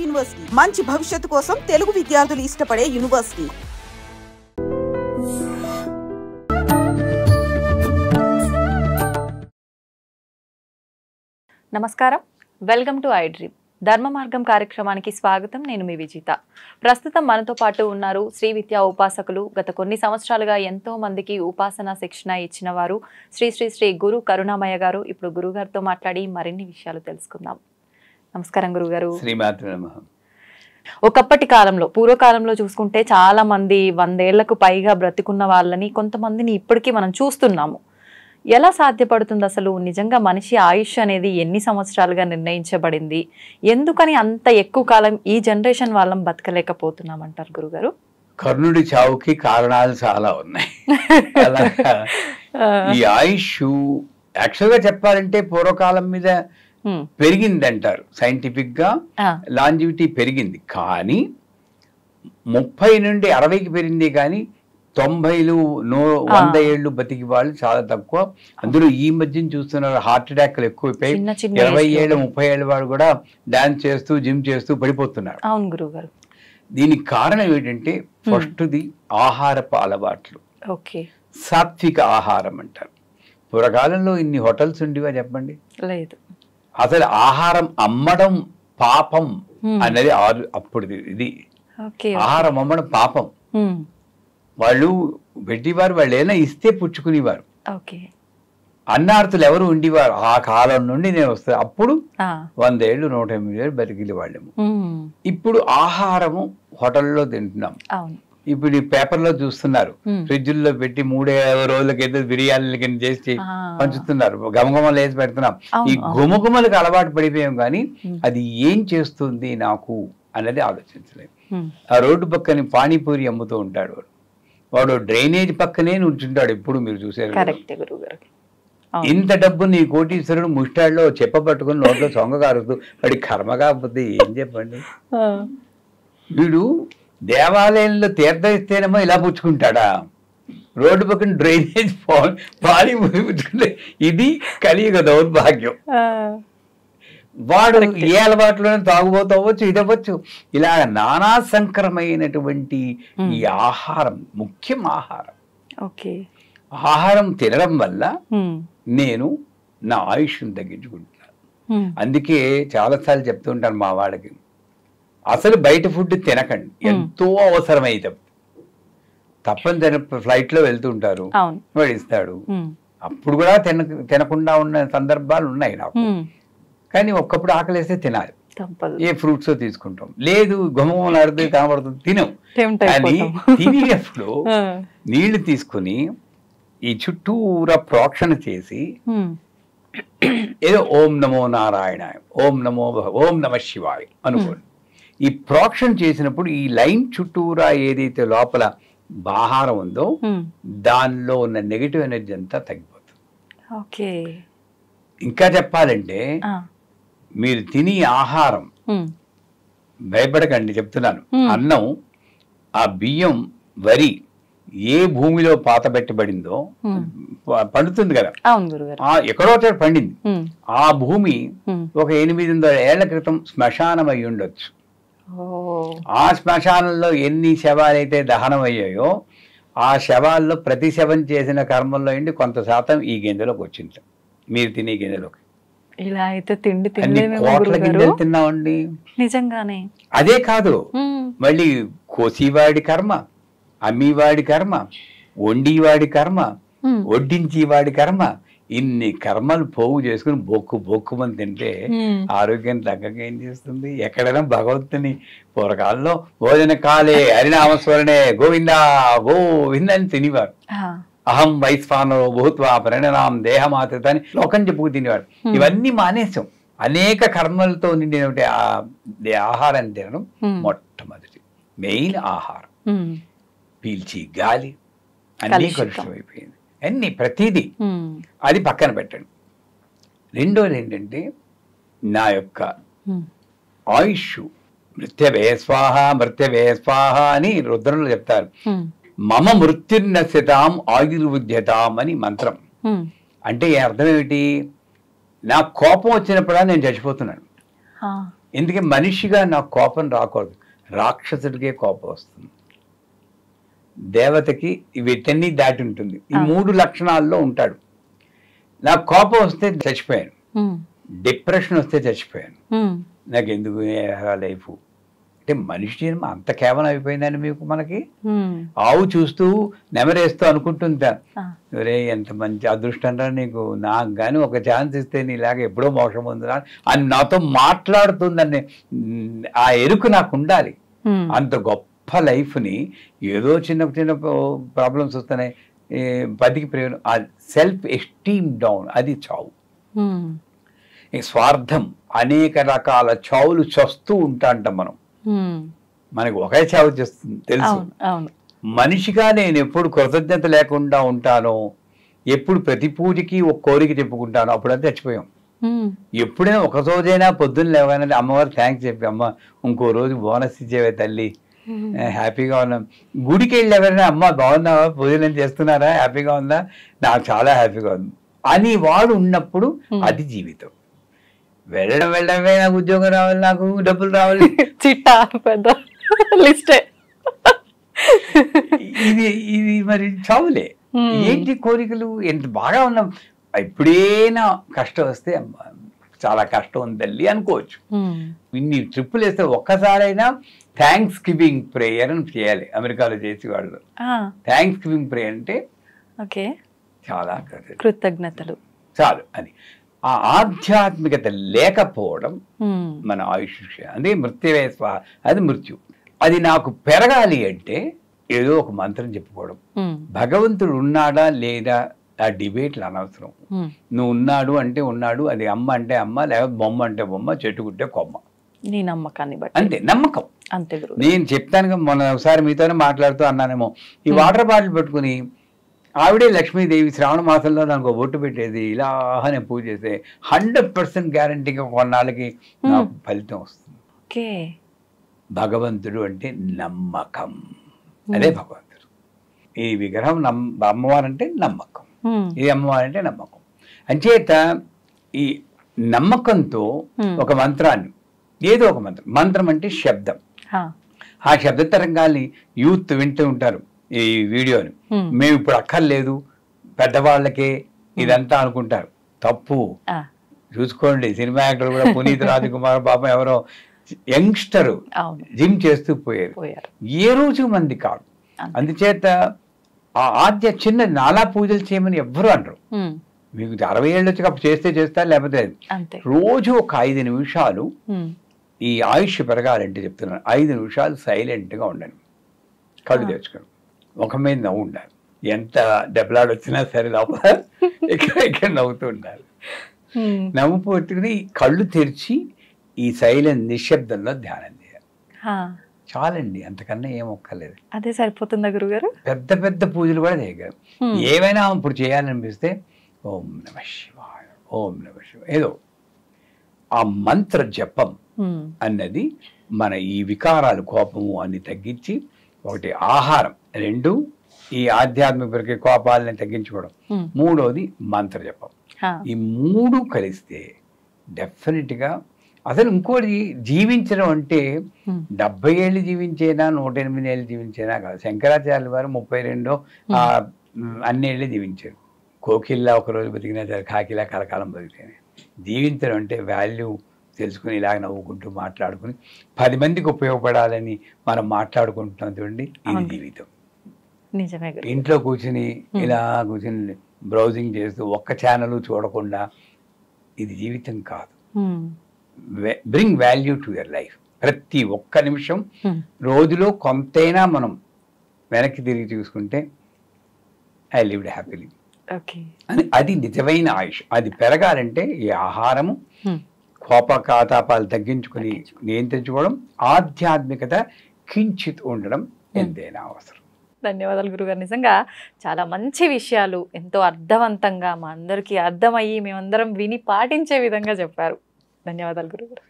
University మంచి భవిష్యత్తు కోసం తెలుగు విద్యార్థులు ఇష్టపడే యూనివర్సిటీ. నమస్కారం, వెల్కమ్ టు ఐ డ్రీమ్. ధర్మ మార్గం కార్యక్రమానికి స్వాగతం. నేను మీ విజిత. ప్రస్తుతం మనతో పాటు ఉన్నారు శ్రీ విద్యా ఉపాసకులు. గత కొన్ని సంవత్సరాలుగా ఎంతో మందికి ఉపాసన శిక్షణ ఇచ్చిన వారు శ్రీ శ్రీ శ్రీ గురు కరుణామయ్య గారు. ఇప్పుడు గురుగారితో మాట్లాడి మరిన్ని విషయాలు తెలుసుకుందాం. నమస్కారం గురుగారు. ఒకప్పటి కాలంలో, పూర్వకాలంలో చూసుకుంటే చాలా మంది 100 ఏళ్లకు పైగా బ్రతికున్న వాళ్ళని, కొంతమందిని ఇప్పటికీ మనం చూస్తున్నాము. ఎలా సాధ్యపడుతుంది అసలు? నిజంగా మనిషి ఆయుష్ అనేది ఎన్ని సంవత్సరాలుగా నిర్ణయించబడింది? ఎందుకని అంత ఎక్కువ కాలం ఈ జనరేషన్ వాళ్ళం బతకలేకపోతున్నాం అంటారు గురుగారు? కర్ణుడి చావుకి కారణాలు చాలా ఉన్నాయి. ఈ ఆయుష్ యాక్చువల్గా చెప్పాలంటే పూర్వకాలం మీద పెరిగింది అంటారు. సైంటిఫిక్ గా లాంజివిటీ పెరిగింది, కానీ 30 నుండి 60కి పెరిగింది, కానీ 90లు 100 ఏళ్ళు బతికి వాళ్ళు చాలా తక్కువ. అందులో ఈ మధ్యన చూస్తున్నారు హార్ట్ అటాక్లు ఎక్కువైపోయి 20 ఏళ్ళు 30 ఏళ్ళ వాడు కూడా డాన్స్ చేస్తూ జిమ్ చేస్తూ పడిపోతున్నారు. అవును గురుగారు. దీనికి కారణం ఏంటంటే ఫస్ట్ది ఆహారపు అలవాట్లు. సాత్విక ఆహారం అంటారు. పూర్వకాలంలో ఇన్ని హోటల్స్ ఉండేవా చెప్పండి? లేదు. అసలు ఆహారం అమ్మడం పాపం అన్నది అప్పుడు ఇది. ఆహారం అమ్మడం పాపం. వాళ్ళు పెట్టేవారు, వాళ్ళు ఏదైనా ఇస్తే పుచ్చుకునేవారు. అన్నార్థులు ఎవరు ఉండేవారు ఆ కాలం నుండి నేను వస్తా. అప్పుడు 100 ఏళ్ళు 180 ఏళ్ళు బతికిలి వాళ్ళము. ఇప్పుడు ఆహారము హోటల్లో తింటున్నాం. ఇప్పుడు ఈ పేపర్లో చూస్తున్నారు, ఫ్రిడ్జ్లో పెట్టి 3 రోజులకైతే బిర్యానీల కింద చేసి పంచుతున్నారు, గమగమలు వేసి పెడుతున్నాం. ఈ గుమగుమలకు అలవాటు పడిపోయాం, కానీ అది ఏం చేస్తుంది నాకు అన్నది ఆలోచించలేదు. ఆ రోడ్డు పక్కన పానీపూరి అమ్ముతూ ఉంటాడు వాడు డ్రైనేజ్ పక్కనే నుంచుంటాడు. ఎప్పుడు మీరు చూసారు, ఇంత డబ్బు నీ కోటీశ్వరుడు ముష్టాడులో చెప్పబట్టుకుని నోట్లో సొంగ కారుతూ వాడి కర్మ కాకపోతే ఏం చెప్పండి. వీడు దేవాలయంలో తీర్థం ఇస్తేనేమో ఇలా పుచ్చుకుంటాడా, రోడ్డు పక్కన డ్రైనేజ్ పానీ పుచ్చుకుంటే ఇది కలియుగ దౌర్భాగ్యం. వాడు ఏ అలవాట్లోనే తాగుబోతూ అవ్వచ్చు, ఇదవ్వచ్చు. ఇలా నానా సంకరమైనటువంటి ఈ ఆహారం, ముఖ్యం ఆహారం. ఆహారం తినడం వల్ల నేను నా ఆయుష్ను తగ్గించుకుంటున్నాను. అందుకే చాలాసార్లు చెప్తూ ఉంటాను మా వాళ్ళకి, అసలు బయట ఫుడ్ తినకండి. ఎంతో అవసరమైతే తప్పని ఫ్లైట్లో వెళ్తూ ఉంటారు, వాడు ఇస్తాడు. అప్పుడు కూడా తినకుండా ఉన్న సందర్భాలు ఉన్నాయి నాకు. కానీ ఒక్కప్పుడు ఆకలేస్తే తినాలి. ఏ ఫ్రూట్స్ తీసుకుంటాం, లేదు గుమ్మలాడితే కనబడుతుంది తినం. కానీ తినేటప్పుడు నీళ్లు తీసుకుని ఈ చుట్టూరా ప్రోక్షణ చేసి ఏదో ఓం నమో నారాయణ, ఓం నమ శివాయ అనుకోండి. ఈ ప్రోక్షణ చేసినప్పుడు ఈ లైన్ చుట్టూరా ఏదైతే లోపల ఆహారం ఉందో దానిలో ఉన్న నెగిటివ్ ఎనర్జీ అంతా తగ్గిపోతుంది. ఇంకా చెప్పాలంటే మీరు తిని ఆహారం భయపడకండి, చెప్తున్నాను. అన్నం, ఆ బియ్యం, వరి ఏ భూమిలో పాత పెట్టబడిందో పండుతుంది కదా, ఎక్కడో చోట పండింది. ఆ భూమి ఒక 800 ఏళ్ల క్రితం శ్మశానం అయి ఉండొచ్చు. ఆ శ్మశానంలో ఎన్ని శవాలైతే దహనం అయ్యాయో ఆ శవాల్లో ప్రతి శవం చేసిన కర్మల్లో ఇండి కొంత శాతం ఈ గింజలోకి వచ్చింది, మీరు తినే గింజలోకి. ఇలా అయితే తిండి కోట్ల గింజలు తిన్నామండి నిజంగానే. అదే కాదు, మళ్ళీ కోసివాడి కర్మ, అమ్మివాడి కర్మ, వండివాడి కర్మ, వడ్డించేవాడి కర్మ, ఇన్ని కర్మలు పోగు చేసుకుని బొక్కుమని తింటే ఆరోగ్యం తగ్గక ఏం చేస్తుంది? ఎక్కడైనా భగవంతుని పూర్వకాలంలో భోజన కాలే హరినామస్మరణే గోవిందా గోవింద అని తినేవారు. అహం వైశ్వానో భూత్వా పరిణామం దేహమాత్రత అని లోకం చెప్పుకు తినేవాడు. ఇవన్నీ మానేసాం. అనేక కర్మలతో నిండిన ఆహారాన్ని తినడం మొట్టమొదటి మెయిన్ ఆహారం. పీల్చి గాలి అన్నీ కలుషితం అయిపోయింది, అన్ని ప్రతిదీ అది పక్కన పెట్టండి. రెండోది ఏంటంటే నా యొక్క ఆయుష్ మృత్యవే స్వాహ మృత్యవే స్వాహ అని రుద్రంలో చెప్తారు. మమ మృత్యుర్నశ్యతాం ఆయుర్వుధ్యతాం అని మంత్రం. అంటే అర్థం ఏమిటి? నా కోపం వచ్చినప్పుడా నేను చచ్చిపోతున్నాను, ఎందుకంటే మనిషిగా నాకు కోపం రాకూడదు, రాక్షసుడికే కోపం వస్తుంది. దేవతకి వీటన్నీ దాటి ఉంటుంది. ఈ 3 లక్షణాల్లో ఉంటాడు. నాకు కోపం వస్తే చచ్చిపోయాను, డిప్రెషన్ వస్తే చచ్చిపోయాను. నాకు ఎందుకు లైఫ్ అంటే మనిషి జన్మ అంత కేవలం అయిపోయిందని మీకు మనకి. ఆవు చూస్తూ నెమరేస్తూ అనుకుంటుంటాను, ఒరే ఎంత మంచి అదృష్టం రా నీకు, నాకు కానీ ఒక ఛాన్స్ ఇస్తే నీలాగా ఎప్పుడో మోసం ఉందిరా అని నాతో మాట్లాడుతుందని ఆ ఎరుకు నాకు ఉండాలి. అంత గొప్ప లైఫ్ని ఏదో చిన్న చిన్న ప్రాబ్లమ్స్ వస్తున్నాయి, 10కి ప్రయోజనం, ఆ సెల్ఫ్ ఎస్టీమ్ డౌన్, అది చావు. స్వార్థం, అనేక రకాల చావులు చస్తూ ఉంటాంట మనం. మనకి ఒకే చావు చేస్తుంది తెలుసు. మనిషిగా నేను ఎప్పుడు కృతజ్ఞత లేకుండా ఉంటానో, ఎప్పుడు ప్రతి పూజకి ఒక కోరిక చెప్పుకుంటానో అప్పుడంతా చచ్చిపోయాం. ఎప్పుడైనా ఒక రోజైనా పొద్దున్న లేవగానే అమ్మవారు థ్యాంక్స్ చెప్పి, అమ్మ ఇంకో రోజు బోనస్ ఇచ్చేవే తల్లి, హ్యాపీగా ఉన్నాం. గుడికి వెళ్ళి ఎవరైనా అమ్మ బాగున్నావా, పూజలు చేస్తున్నారా, హ్యాపీగా ఉందా, నాకు చాలా హ్యాపీగా ఉంది అని వాడు ఉన్నప్పుడు అది జీవితం. వెళ్ళడమే నాకు ఉద్యోగం రావాలి, నాకు డబ్బులు రావాలి, చిట్టా పెద్ద లిస్టే. ఇది మరి చావులే. ఏంటి కోరికలు, ఎంత బాగా ఉన్నాం, ఎప్పుడైనా కష్టం వస్తే చాలా కష్టం ఉంది తల్లి అనుకోవచ్చు. ఇన్ని ట్రిప్పులు వేస్తే ఒక్కసారైనా థ్యాంక్స్ గివింగ్ ప్రేయర్ అని చేయాలి. అమెరికాలో చేసేవాళ్ళు థ్యాంక్స్ గివింగ్ ప్రేయర్ అంటే చాలా కృతజ్ఞతలు చాలు అని. ఆ ఆధ్యాత్మికత లేకపోవడం మన ఆయుష్, అదే మృత్యువే స్వాహ, అది మృత్యు. అది నాకు పెరగాలి అంటే ఏదో ఒక మంత్రం చెప్పుకోవడం. భగవంతుడు ఉన్నాడా లేదా ఆ డిబేట్లు అనవసరం. నువ్వు ఉన్నాడు అంటే ఉన్నాడు, అది అమ్మ అంటే అమ్మ, లేకపోతే బొమ్మ అంటే బొమ్మ, చెట్టుకుంటే కొమ్మ, నీ నమ్మకాన్ని బట్టి అంతే. నమ్మకం అంతే. నేను చెప్తాను, మొన్న ఒకసారి మీతోనే మాట్లాడుతూ అన్నానేమో, ఈ వాటర్ బాటిల్ పెట్టుకుని ఆవిడే లక్ష్మీదేవి శ్రావణ మాసంలో నాకు బొట్టు పెట్టేది, ఇలా నేను పూజ చేస్తే 100% గ్యారంటీగా కొన్నాళ్ళకి నాకు ఫలితం వస్తుంది. భగవంతుడు అంటే నమ్మకం, అదే భగవంతుడు. ఈ విగ్రహం అమ్మవారంటే నమ్మకం, ఇది అమ్మవారంటే నమ్మకం. అంచేత ఈ నమ్మకంతో ఒక మంత్రాన్ని, ఏదో ఒక మంత్రం అంటే శబ్దం, ఆ శబ్ద తరంగాల్ని యూత్ వింటూ ఉంటారు ఈ వీడియోని. మేము ఇప్పుడు అక్కర్లేదు, పెద్దవాళ్ళకే ఇదంతా అనుకుంటారు. తప్పు. చూసుకోండి, సినిమా యాక్టర్ కూడా పునీత్ రాజకుమార్ పాపం ఎవరో యంగ్స్టర్ జిమ్ చేస్తూ పోయారు, ఏ రోజు మంది కాదు. అందుచేత ఆ ఆద్య చిన్న నాలా పూజలు చేయమని ఎవ్వరు అనరు. మీకు 60 ఏళ్ళు వచ్చి అప్పుడు చేస్తే చేస్తారు, లేకపోతే రోజు ఒక 5 నిమిషాలు ఈ ఆయుష్ పెరగాలంటే చెప్తున్నాను, 5 నిమిషాలు సైలెంట్గా ఉండండి, కళ్ళు తెచ్చుకోండి, ముఖం మీద నవ్వు ఉండాలి. ఎంత దెబ్బలాడు వచ్చినా సరే లోపల ఇక్కడ నవ్వుతూ ఉండాలి. నవ్వు పెట్టుకుని కళ్ళు తెరిచి ఈ సైలెంట్ నిశ్శబ్దంలో ధ్యానం చేయాలి. చాలండి, అంతకన్నా ఏం ఒక్కర్లేదు. అదే సరిపోతుందా గురుగారు? పెద్ద పెద్ద పూజలు కూడా చేయగలరు. ఏమైనా ఇప్పుడు చేయాలనిపిస్తే ఓం నమ శివాయ, ఓం నమ శివాయ, ఏదో ఆ మంత్ర జపం అన్నది మన ఈ వికారాలు, కోపము అన్ని తగ్గించి, ఒకటి ఆహారం, 2 ఈ ఆధ్యాత్మిక ప్రక్రియ కోపాలని తగ్గించుకోవడం, 3వది మంత్ర జపం. ఈ 3 కలిస్తే డెఫినెట్గా అసలు ఇంకోటి జీవించడం అంటే 70 ఏళ్ళు జీవించేనా 108 ఏళ్ళు జీవించేనా కాదు. శంకరాచార్యుల వారు 32 అన్నేళ్ళు జీవించారు. కోకిల్లా ఒకరోజు బతికినా సరే కాకిలా కలకాలం బతికితేనే. జీవించడం అంటే వాల్యూ తెలుసుకుని ఇలాగ నవ్వుకుంటూ మాట్లాడుకుని 10 మందికి ఉపయోగపడాలని మనం మాట్లాడుకుంటున్నాం చూడండి, ఇది జీవితం. నిజమే. ఇంట్లో కూర్చుని ఇలా కూర్చుని బ్రౌజింగ్ చేస్తూ ఒక్క ఛానల్ చూడకుండా ఇది జీవితం కాదు. Bring value to your life. ప్రతి ఒక్క నిమిషం రోజులో కొంతైనా మనం వెనక్కి తిరిగి చూసుకుంటే ఐ లివ్డ్ హ్యాపీలీ అని, అది నిజమైన ఆయుష్. అది పెరగాలంటే ఈ ఆహారము, కోపతాపాలు తగ్గించుకుని నియంత్రించుకోవడం, ఆధ్యాత్మికత కించిత్ ఉండడం ఎంతైనా అవసరం. ధన్యవాదాలు గురుగారు. నిజంగా చాలా మంచి విషయాలు ఎంతో అర్థవంతంగా మా అందరికీ అర్థమయ్యి మేమందరం విని పాటించే విధంగా చెప్పారు. ధన్యవాదాలు గురుగారు.